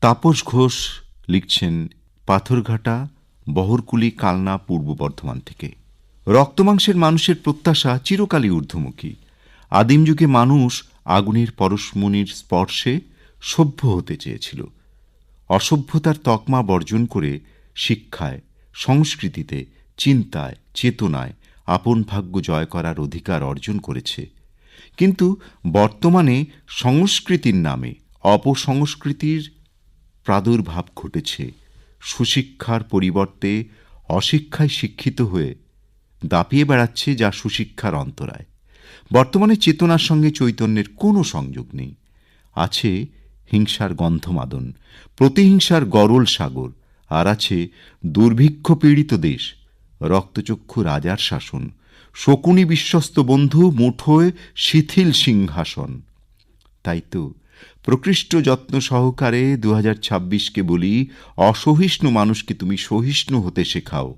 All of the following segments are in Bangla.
তাপস ঘোষ লিখছেন পাথরঘাটা, বহরকুলি, কালনা, পূর্ব বর্ধমান থেকে। রক্তমাংসের মানুষের প্রত্যাশা চিরকালই ঊর্ধ্বমুখী। আদিম যুগে মানুষ আগুনের পরশমণির স্পর্শে সভ্য হতে চেয়েছিল। অসভ্যতার তকমা বর্জন করে শিক্ষায়, সংস্কৃতিতে, চিন্তায়, চেতনায় আপন ভাগ্য জয় করার অধিকার অর্জন করেছে। কিন্তু বর্তমানে সংস্কৃতির নামে অপসংস্কৃতির প্রাদুর্ভাব ঘটেছে। সুশিক্ষার পরিবর্তে অশিক্ষায় শিক্ষিত হয়ে দাপিয়ে বেড়াচ্ছে, যা সুশিক্ষার অন্তরায়। বর্তমানে চেতনার সঙ্গে চৈতন্যের কোনো সংযোগ নেই। আছে হিংসার গন্ধমাদন, প্রতিহিংসার গরল সাগর, আর আছে দুর্ভিক্ষ পীড়িত দেশ, রক্তচক্ষু রাজার শাসন, শকুনি বিশ্বস্ত বন্ধু, মুঠোয় শিথিল সিংহাসন। তাই তো প্রকৃষ্ট যত্ন সহকারে 2026কে বলি, অসহিষ্ণু মানুষকে তুমি সহিষ্ণু হতে শেখাও।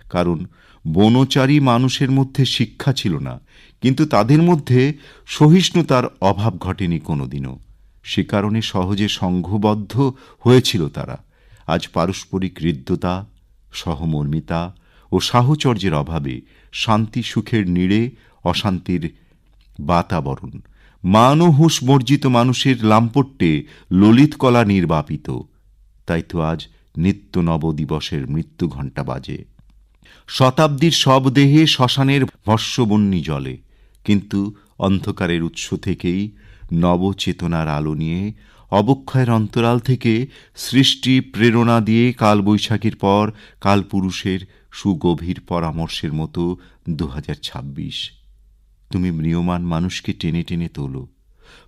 কারণ বনচারী মানুষের মধ্যে শিক্ষা ছিল না, কিন্তু তাদের মধ্যে সহিষ্ণুতার অভাব ঘটেনি কোনোদিনও। সে কারণে সহজে সংঘবদ্ধ হয়েছিল তারা। আজ পারস্পরিক হৃদ্যতা, সহমর্মিতা ও সাহচর্যের অভাবে শান্তি সুখের নীড়ে অশান্তির বাতাবরণ। মান ও হুঁশ বর্জিত মানুষের লাম্পট্যে ললিত কলা নির্বাপিত। তাই তো আজ নিত্য নব দিবসের মৃত্যু ঘণ্টা বাজে। শতাব্দীর সব দেহে শ্মশানের ভস্মবন্যী জলে, কিন্তু অন্ধকারের উৎস থেকেই নবচেতনার আলো নিয়ে, অবক্ষয়ের অন্তরাল থেকে সৃষ্টি প্রেরণা দিয়ে কালবৈশাখীর পর কালপুরুষের সুগভীর পরামর্শের মতো 2026। তুমি ম্রিয়মাণ মানুষকে টেনে টেনে তোলো।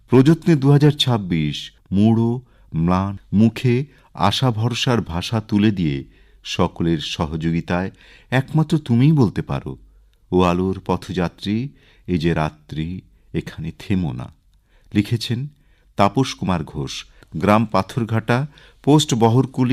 প্রযত্নে 2026 মূঢ় ম্লান মুখে আশা ভরসার ভাষা তুলে দিয়ে সকলের সহযোগিতায় একমাত্র তুমিই বলতে পারো, ও আলোর পথযাত্রী, এই যে রাত্রি, এখানে থেমো না। লিখেছেন তাপস কুমার ঘোষ, গ্রাম পাথরঘাটা, পোস্ট বহরকুলি,